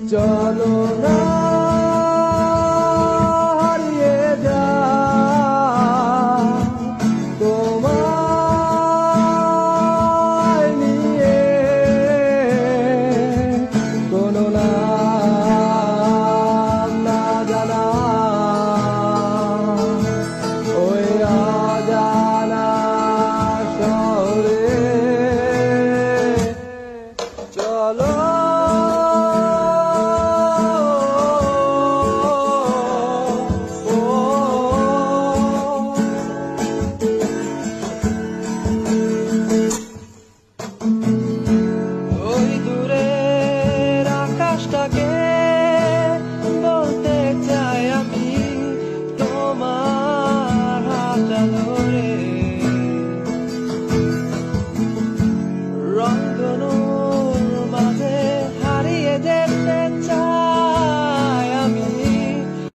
চলো না হারিয়ে যা তোমায় নিয়ে কোনো নাম না জানা ওই অজানা শহরে চলো ওই দূরের আকাশটাকে